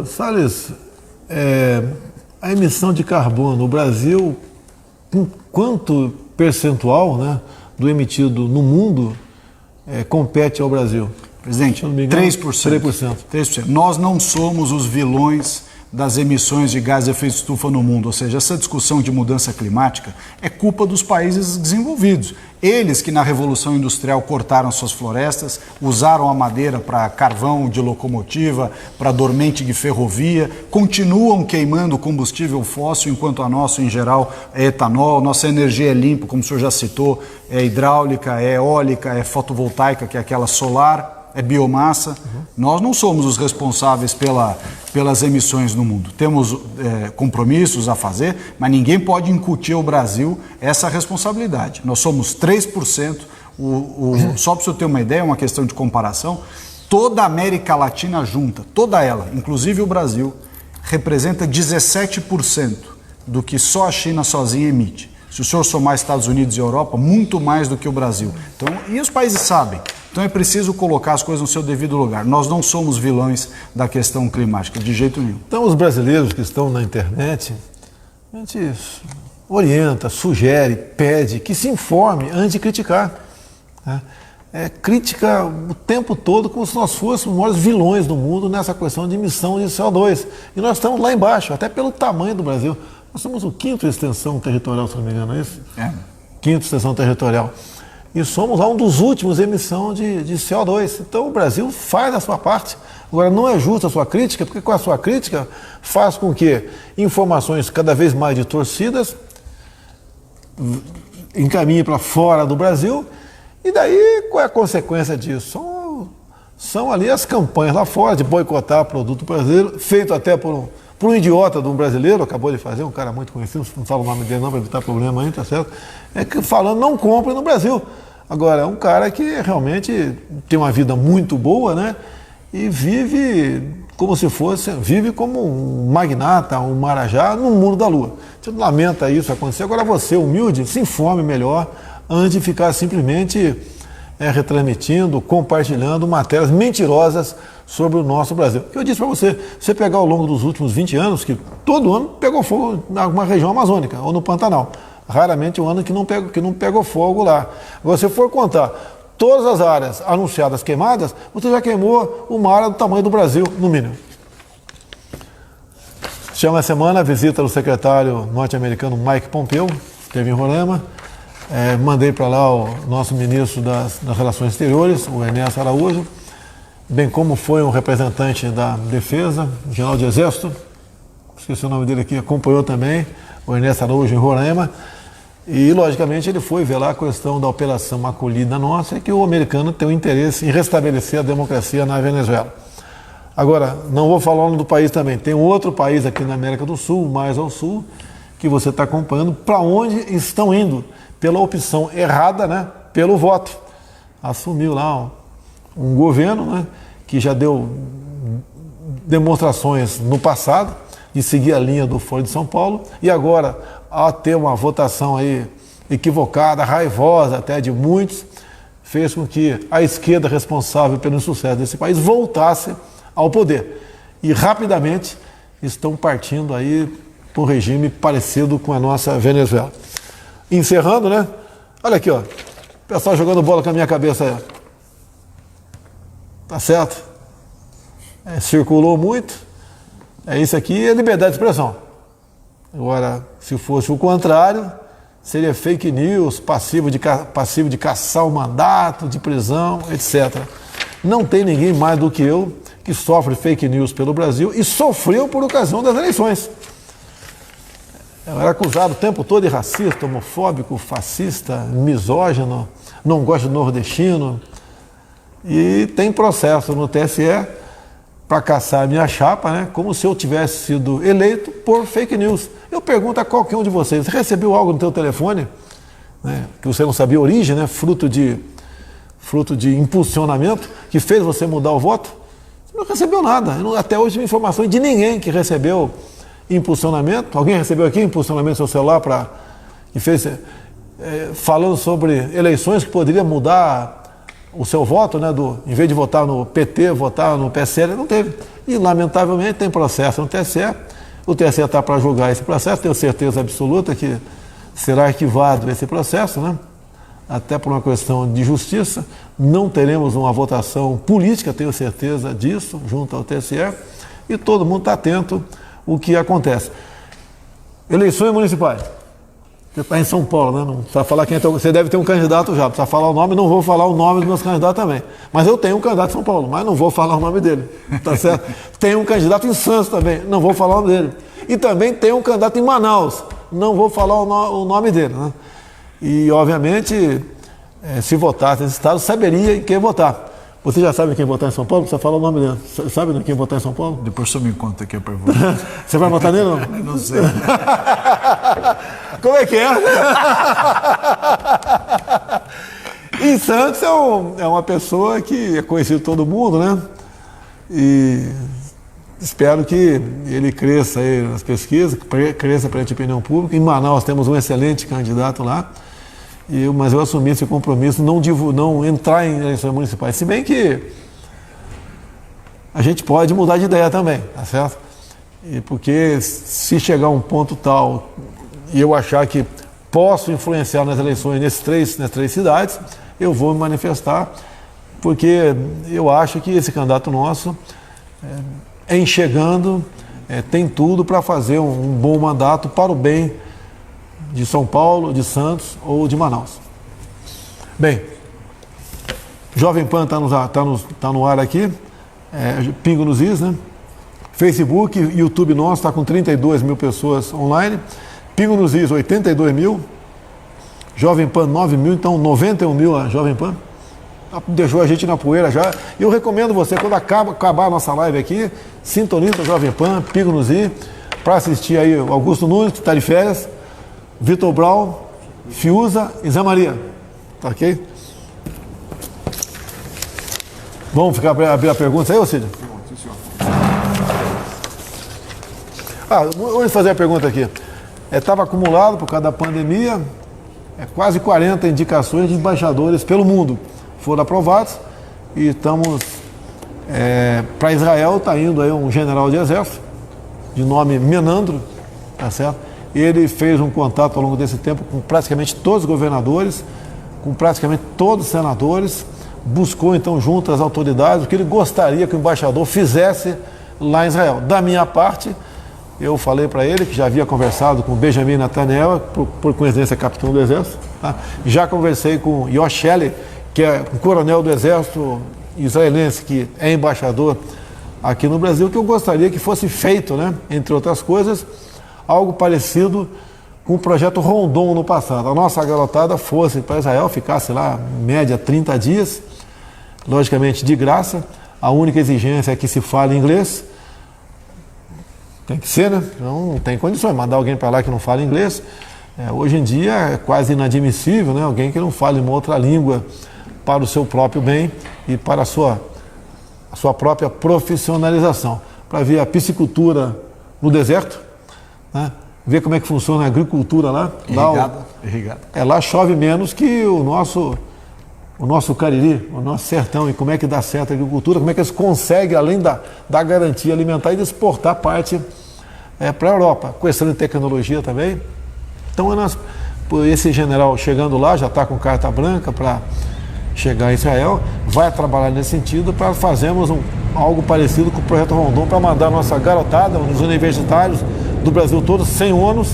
Salles, a emissão de carbono no Brasil, quanto percentual, né, do emitido no mundo compete ao Brasil? Presidente, 3%. 3%. Nós não somos os vilões das emissões de gás de efeito estufa no mundo, ou seja, essa discussão de mudança climática é culpa dos países desenvolvidos. Eles que na Revolução Industrial cortaram suas florestas, usaram a madeira para carvão de locomotiva, para dormente de ferrovia, continuam queimando combustível fóssil, enquanto a nossa, em geral, é etanol, nossa energia é limpa, como o senhor já citou, é hidráulica, é eólica, é fotovoltaica, que é aquela solar, é biomassa. Nós não somos os responsáveis pelas emissões no mundo. Temos compromissos a fazer, mas ninguém pode incutir ao Brasil essa responsabilidade. Nós somos 3%. Só para o senhor ter uma ideia, uma questão de comparação, toda a América Latina junta, toda ela, inclusive o Brasil, representa 17% do que só a China sozinha emite. Se o senhor somar Estados Unidos e Europa, muito mais do que o Brasil. Então, e os países sabem. Então é preciso colocar as coisas no seu devido lugar. Nós não somos vilões da questão climática, de jeito nenhum. Então os brasileiros que estão na internet, a gente orienta, sugere, pede que se informe antes de criticar. Né? Crítica o tempo todo como se nós fôssemos os maiores vilões do mundo nessa questão de emissão de CO2. E nós estamos lá embaixo, até pelo tamanho do Brasil. Nós somos o 5º extensão territorial, se não me engano, é isso? 5º extensão territorial. E somos um dos últimos em emissão de CO2. Então o Brasil faz a sua parte. Agora, não é justa a sua crítica, porque com a sua crítica faz com que informações cada vez mais distorcidas encaminhem para fora do Brasil. E daí, qual é a consequência disso? São ali as campanhas lá fora de boicotar produto brasileiro, feito até por um idiota de um brasileiro, acabou de fazer, um cara muito conhecido, não falo o nome dele não para evitar problema aí, tá certo? Falando, não compre no Brasil. Agora, é um cara que realmente tem uma vida muito boa, né? E vive como um magnata, um marajá no mundo da lua. Você lamenta isso acontecer. Agora você, humilde, se informe melhor antes de ficar simplesmente retransmitindo, compartilhando matérias mentirosas sobre o nosso Brasil. Eu disse para você, você pegar ao longo dos últimos 20 anos, que todo ano pegou fogo em alguma região amazônica ou no Pantanal. Raramente um ano que não pegou fogo lá. Agora, se for contar todas as áreas anunciadas queimadas, você já queimou uma área do tamanho do Brasil, no mínimo. Chama a semana a visita do secretário norte-americano Mike Pompeo, esteve em Roraima. Mandei para lá o nosso ministro das Relações Exteriores, o Ernesto Araújo, bem como foi um representante da Defesa, general de Exército, esqueci o nome dele aqui, acompanhou também o Ernesto Araújo em Roraima. E, logicamente, ele foi ver lá a questão da operação acolhida nossa, e que o americano tem um interesse em restabelecer a democracia na Venezuela. Agora, não vou falar o nome do país também, tem um outro país aqui na América do Sul, mais ao sul, que você está acompanhando, para onde estão indo, pela opção errada, né, pelo voto. assumiu lá um governo, né, que já deu demonstrações no passado de seguir a linha do Foro de São Paulo, e agora, ao ter uma votação aí equivocada, raivosa até de muitos, fez com que a esquerda responsável pelo insucesso desse país voltasse ao poder. E rapidamente estão partindo aí para um regime parecido com a nossa Venezuela. Encerrando, né? Olha aqui, ó. O pessoal jogando bola com a minha cabeça. Tá certo? Circulou muito. Isso aqui é liberdade de expressão. Agora, se fosse o contrário, seria fake news, passivo de caçar o mandato, de prisão, etc. Não tem ninguém mais do que eu que sofre fake news pelo Brasil e sofreu por ocasião das eleições. Eu era acusado o tempo todo de racista, homofóbico, fascista, misógino, não gosto do nordestino. E tem processo no TSE para caçar a minha chapa, né? Como se eu tivesse sido eleito por fake news. Eu pergunto a qualquer um de vocês, você recebeu algo no teu telefone, né, que você não sabia a origem, né, fruto de impulsionamento, que fez você mudar o voto? Você não recebeu nada. Até hoje não tive informações de ninguém que recebeu impulsionamento. Alguém recebeu aqui impulsionamento no seu celular que fez falando sobre eleições que poderia mudar o seu voto, né, em vez de votar no PT, votar no PSL? Não teve. E, lamentavelmente, tem processo no TSE. O TSE está para julgar esse processo, tenho certeza absoluta que será arquivado esse processo, né? Até por uma questão de justiça. Não teremos uma votação política, tenho certeza disso, junto ao TSE, e todo mundo está atento ao que acontece. Eleições municipais. Você está em São Paulo, né? Não precisa falar quem é você deve ter um candidato já, precisa falar o nome, não vou falar o nome dos meus candidatos também. Mas eu tenho um candidato em São Paulo, mas não vou falar o nome dele, tá certo? Tenho um candidato em Santos também, não vou falar o nome dele. E também tenho um candidato em Manaus, não vou falar o nome dele, né? E, obviamente, se votasse nesse estado, saberia em quem votar. Você já sabe quem votar em São Paulo? Precisa falar o nome dele. Sabe quem votar em São Paulo? Depois você me conta aqui a pergunta. Você vai votar nele ou não? Não sei. Como é que é? Em Santos é uma pessoa que é conhecido por todo mundo, né? E espero que ele cresça aí nas pesquisas, cresça perante a opinião pública. Em Manaus temos um excelente candidato lá. Mas eu assumi esse compromisso, não entrar em eleições municipais. Se bem que a gente pode mudar de ideia também, tá certo? Porque se chegar a um ponto tal e eu achar que posso influenciar nas eleições nas três cidades, eu vou me manifestar, porque eu acho que esse candidato nosso enxergando, tem tudo para fazer um bom mandato para o bem de São Paulo, de Santos ou de Manaus. Bem, Jovem Pan tá no ar aqui, Pingo nos Is, né? Facebook, YouTube nosso está com 32 mil pessoas online, Pingo nos Is 82 mil, Jovem Pan 9 mil, então 91 mil a Jovem Pan. Deixou a gente na poeira já. E eu recomendo você, quando acabar a nossa live aqui, sintoniza o Jovem Pan, Pingo nos Is, para assistir aí o Augusto Nunes, que está de férias, Vitor Brown, Fiuza e Zé Maria. Tá ok? Vamos abrir a pergunta aí, ô Cid? Vamos fazer a pergunta aqui. Estava acumulado por causa da pandemia, quase 40 indicações de embaixadores pelo mundo foram aprovados e estamos para Israel. Está indo aí um general de exército de nome Menandro, tá certo? Ele fez um contato ao longo desse tempo com praticamente todos os governadores, com praticamente todos os senadores, buscou então junto às autoridades o que ele gostaria que o embaixador fizesse lá em Israel. Da minha parte, eu falei para ele que já havia conversado com Benjamin Netanyahu, por coincidência capitão do exército, tá? Já conversei com Yosh Shelley, que é um coronel do exército israelense, que é embaixador aqui no Brasil, que eu gostaria que fosse feito, né, entre outras coisas, algo parecido com o projeto Rondon no passado. A nossa garotada fosse para Israel, ficasse lá, em média, 30 dias, logicamente de graça. A única exigência é que se fale inglês. Tem que ser, né? Não tem condições. Mandar alguém para lá que não fala inglês, hoje em dia é quase inadmissível, né? Alguém que não fale uma outra língua para o seu próprio bem e para a sua própria profissionalização. Para ver a piscicultura no deserto, né? Ver como é que funciona a agricultura lá. Irrigada. Lá chove menos que o nosso Cariri, o nosso sertão, e como é que dá certo a agricultura, como é que eles conseguem, além da garantia alimentar, e de exportar parte para a Europa, questão de tecnologia também. Então, esse general chegando lá, já está com carta branca para chegar a Israel, vai trabalhar nesse sentido para fazermos algo parecido com o Projeto Rondon, para mandar nossa garotada, os universitários do Brasil todo, sem ônus,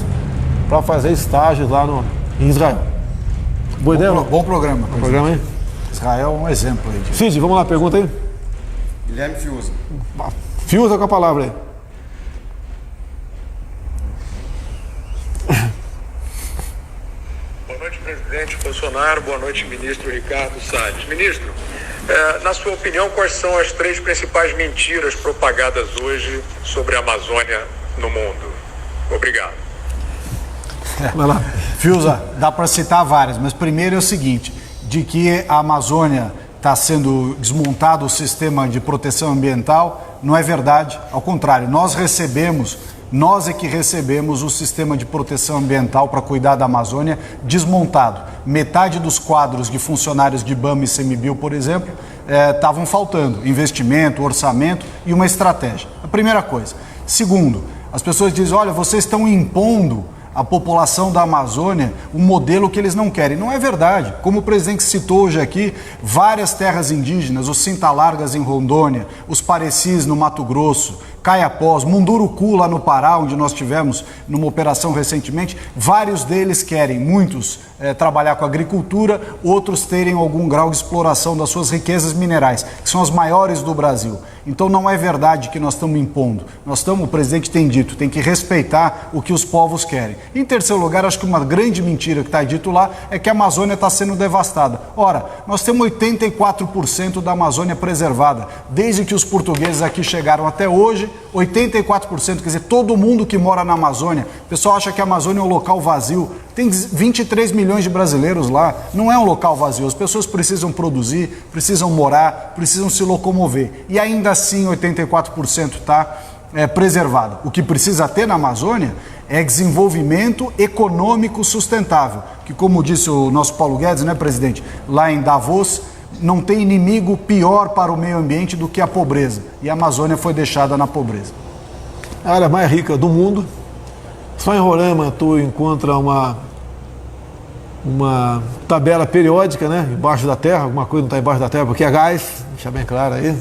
para fazer estágios lá em Israel. Boa ideia? Bom programa. Bom programa aí? Israel é um exemplo aí. Cid, vamos lá, pergunta aí. Guilherme Fiuza. Fiuza com a palavra aí. Boa noite, presidente Bolsonaro. Boa noite, ministro Ricardo Salles. Ministro, na sua opinião, quais são as 3 principais mentiras propagadas hoje sobre a Amazônia no mundo? Obrigado. Vai lá. Fiuza, dá para citar várias, mas primeiro é o seguinte, de que a Amazônia está sendo desmontado o sistema de proteção ambiental, não é verdade, ao contrário, nós é que recebemos o sistema de proteção ambiental para cuidar da Amazônia desmontado. Metade dos quadros de funcionários de IBAMA e CMBio, por exemplo, estavam faltando investimento, orçamento e uma estratégia. A primeira coisa. Segundo, as pessoas dizem, olha, vocês estão impondo à população da Amazônia um modelo que eles não querem. Não é verdade. Como o presidente citou hoje aqui, várias terras indígenas, os Cintalargas em Rondônia, os Parecis no Mato Grosso, Caiapós, Munduruku lá no Pará, onde nós tivemos numa operação recentemente, vários deles querem, muitos trabalhar com agricultura, outros terem algum grau de exploração das suas riquezas minerais, que são as maiores do Brasil. Então não é verdade que nós estamos impondo. O presidente tem dito, tem que respeitar o que os povos querem. Em terceiro lugar, acho que uma grande mentira que está dito lá é que a Amazônia está sendo devastada. Ora, nós temos 84% da Amazônia preservada. Desde que os portugueses aqui chegaram até hoje, 84%, quer dizer, todo mundo que mora na Amazônia. O pessoal acha que a Amazônia é um local vazio. Tem 23 milhões de brasileiros lá. Não é um local vazio. As pessoas precisam produzir, precisam morar, precisam se locomover. E ainda assim 84% está preservado. O que precisa ter na Amazônia é desenvolvimento econômico sustentável. Que, como disse o nosso Paulo Guedes, né, presidente, lá em Davos, não tem inimigo pior para o meio ambiente do que a pobreza. E a Amazônia foi deixada na pobreza. A área mais rica do mundo. Só em Roraima tu encontra uma tabela periódica, né? Embaixo da terra, alguma coisa não está embaixo da terra, porque é gás, deixa bem claro aí.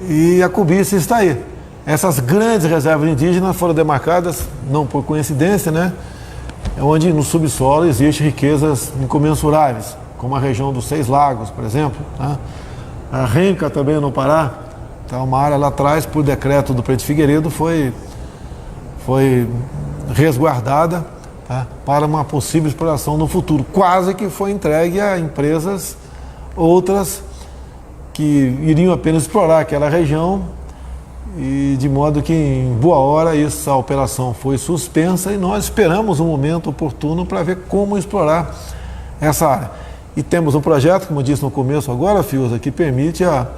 E a cobiça está aí. Essas grandes reservas indígenas foram demarcadas, não por coincidência, né? Onde no subsolo existem riquezas incomensuráveis, como a região dos 6 Lagos, por exemplo, né? A Renca também no Pará, tá uma área lá atrás, por decreto do prefeito Figueiredo, foi resguardada, tá, para uma possível exploração no futuro. Quase que foi entregue a empresas outras que iriam apenas explorar aquela região, e de modo que em boa hora essa operação foi suspensa e nós esperamos um momento oportuno para ver como explorar essa área. E temos um projeto, como eu disse no começo agora, Fiuza, que permite a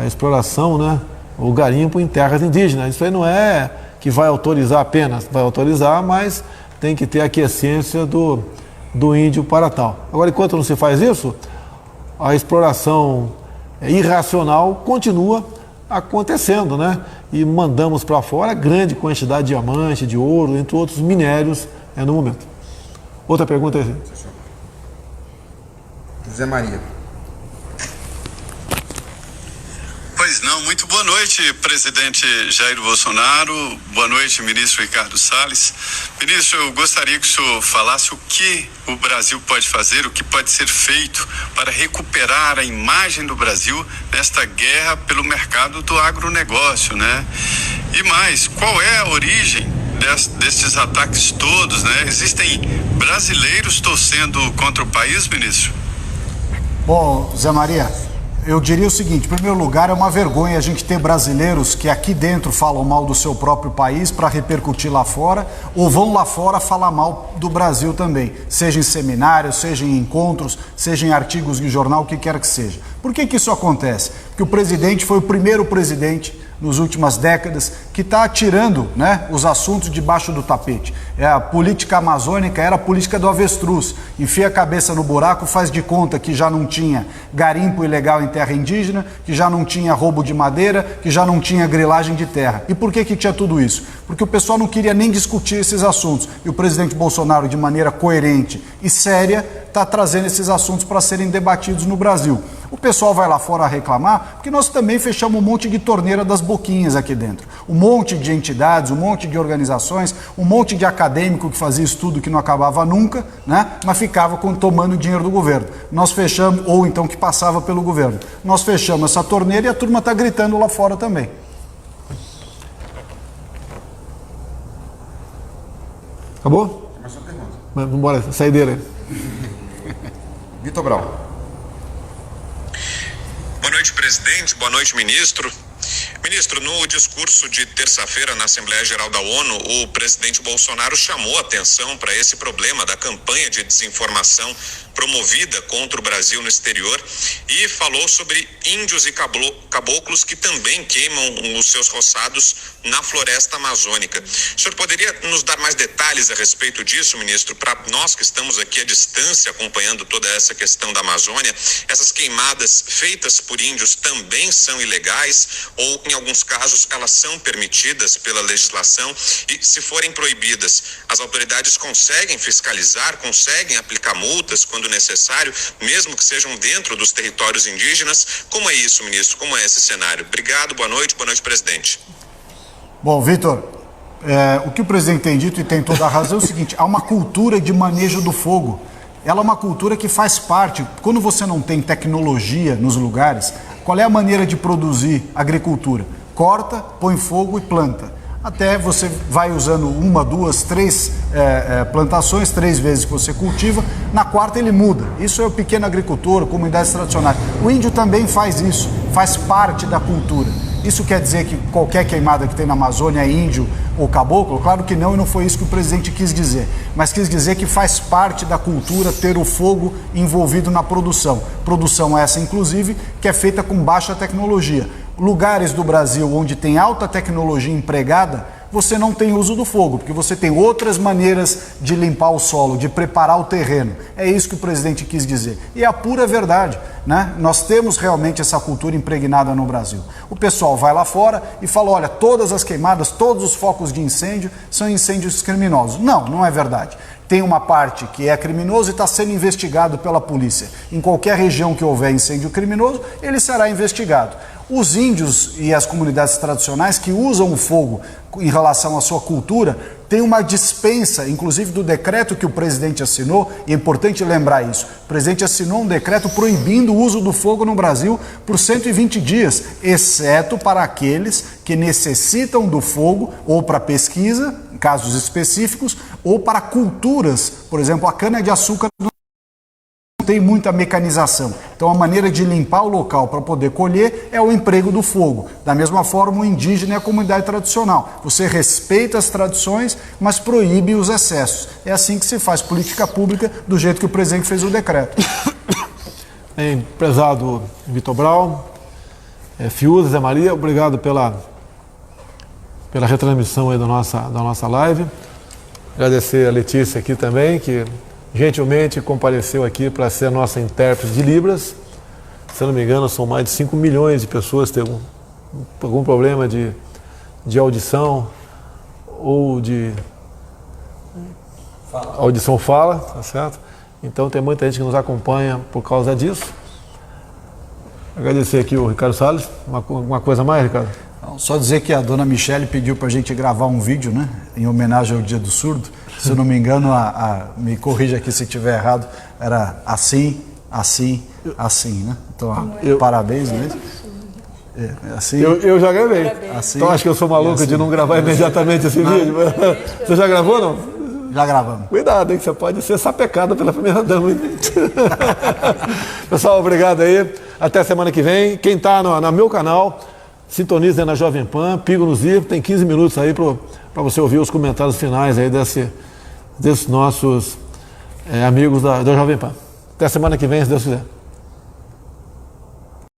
exploração, né, o garimpo em terras indígenas. Isso aí não é que vai autorizar apenas, vai autorizar, mas tem que ter a aquiescência do índio para tal. Agora, enquanto não se faz isso, a exploração irracional continua acontecendo, né? E mandamos para fora grande quantidade de diamante, de ouro, entre outros minérios no momento. Outra pergunta aí. José Maria. Pois não, muito boa noite, presidente Jair Bolsonaro, boa noite, ministro Ricardo Salles. Ministro, eu gostaria que o senhor falasse o que o Brasil pode fazer, o que pode ser feito para recuperar a imagem do Brasil nesta guerra pelo mercado do agronegócio, né? E mais, qual é a origem destes ataques todos, né? Existem brasileiros torcendo contra o país, ministro? Bom, Zé Maria, eu diria o seguinte: em primeiro lugar, é uma vergonha a gente ter brasileiros que aqui dentro falam mal do seu próprio país para repercutir lá fora, ou vão lá fora falar mal do Brasil também, seja em seminários, seja em encontros, seja em artigos de jornal, o que quer que seja. Por que isso acontece? Porque o presidente foi o primeiro presidente nas últimas décadas que está tirando, né, os assuntos debaixo do tapete. A política amazônica era a política do avestruz. Enfia a cabeça no buraco, faz de conta que já não tinha garimpo ilegal em terra indígena, que já não tinha roubo de madeira, que já não tinha grilagem de terra. E por que tinha tudo isso? Porque o pessoal não queria nem discutir esses assuntos. E o presidente Bolsonaro, de maneira coerente e séria, está trazendo esses assuntos para serem debatidos no Brasil. O pessoal vai lá fora reclamar, porque nós também fechamos um monte de torneira das boquinhas aqui dentro. Um monte de entidades, um monte de organizações, um monte de acadêmico que fazia estudo que não acabava nunca, né? Mas ficava tomando dinheiro do governo. Nós fechamos, ou então que passava pelo governo. Nós fechamos essa torneira e a turma está gritando lá fora também. Acabou? Mais uma pergunta. Vamos embora, saideira aí. Vitor Brown. Boa noite, presidente. Boa noite, ministro. Ministro, no discurso de terça-feira na Assembleia Geral da ONU, o presidente Bolsonaro chamou a atenção para esse problema da campanha de desinformação promovida contra o Brasil no exterior e falou sobre índios e caboclos que também queimam os seus roçados na floresta amazônica. O senhor poderia nos dar mais detalhes a respeito disso, ministro, para nós que estamos aqui à distância acompanhando toda essa questão da Amazônia? Essas queimadas feitas por índios também são ilegais ou, em alguns casos, elas são permitidas pela legislação? E, se forem proibidas, as autoridades conseguem fiscalizar, conseguem aplicar multas quando necessário, mesmo que sejam dentro dos territórios indígenas? Como é isso, ministro? Como é esse cenário? Obrigado, boa noite, presidente. Bom, Vitor, o que o presidente tem dito, e tem toda a razão, é o seguinte: há uma cultura de manejo do fogo. Ela é uma cultura que faz parte. Quando você não tem tecnologia nos lugares, qual é a maneira de produzir agricultura? Corta, põe fogo e planta. Até você vai usando uma, duas, três plantações, 3 vezes que você cultiva, na quarta ele muda. Isso é o pequeno agricultor, comunidades tradicionais. O índio também faz isso, faz parte da cultura. Isso quer dizer que qualquer queimada que tem na Amazônia é índio ou caboclo? Claro que não, e não foi isso que o presidente quis dizer. Mas quis dizer que faz parte da cultura ter o fogo envolvido na produção. Produção essa, inclusive, que é feita com baixa tecnologia. Lugares do Brasil onde tem alta tecnologia empregada, você não tem uso do fogo, porque você tem outras maneiras de limpar o solo, de preparar o terreno. É isso que o presidente quis dizer. E é a pura verdade, né? Nós temos realmente essa cultura impregnada no Brasil. O pessoal vai lá fora e fala: olha, todas as queimadas, todos os focos de incêndio são incêndios criminosos. Não, não é verdade. Tem uma parte que é criminoso e está sendo investigado pela polícia. Em qualquer região que houver incêndio criminoso, ele será investigado. Os índios e as comunidades tradicionais que usam o fogo em relação à sua cultura têm uma dispensa, inclusive do decreto que o presidente assinou, e é importante lembrar isso. O presidente assinou um decreto proibindo o uso do fogo no Brasil por 120 dias, exceto para aqueles que necessitam do fogo ou para pesquisa, em casos específicos, ou para culturas, por exemplo, a cana-de-açúcar tem muita mecanização. Então a maneira de limpar o local para poder colher é o emprego do fogo. Da mesma forma, o indígena é a comunidade tradicional. Você respeita as tradições, mas proíbe os excessos. É assim que se faz política pública, do jeito que o presidente fez o decreto. Prezado Vitor Brown, Fiuza, Zé Maria, obrigado pela retransmissão aí da nossa live. Agradecer a Letícia aqui também, que gentilmente compareceu aqui para ser a nossa intérprete de Libras. Se eu não me engano, são mais de 5 milhões de pessoas que têm algum problema de audição ou de audição fala, tá certo? Então tem muita gente que nos acompanha por causa disso. Agradecer aqui o Ricardo Salles. Uma coisa mais, Ricardo? Só dizer que a dona Michele pediu para a gente gravar um vídeo, né, em homenagem ao Dia do Surdo. Se eu não me engano, me corrija aqui se estiver errado, era assim, né? Então, parabéns mesmo. Assim, eu já gravei. Assim, então acho que eu sou maluco assim, de não gravar imediatamente esse vídeo. Você já gravou, não? Já gravamos. Cuidado, hein? Você pode ser sapecada pela primeira-dama. Pessoal, obrigado aí. Até semana que vem. Quem está no meu canal, sintonize na Jovem Pan, Pingo nos Ir. Tem 15 minutos aí para você ouvir os comentários finais aí desses nossos amigos da Jovem Pan. Até semana que vem, se Deus quiser.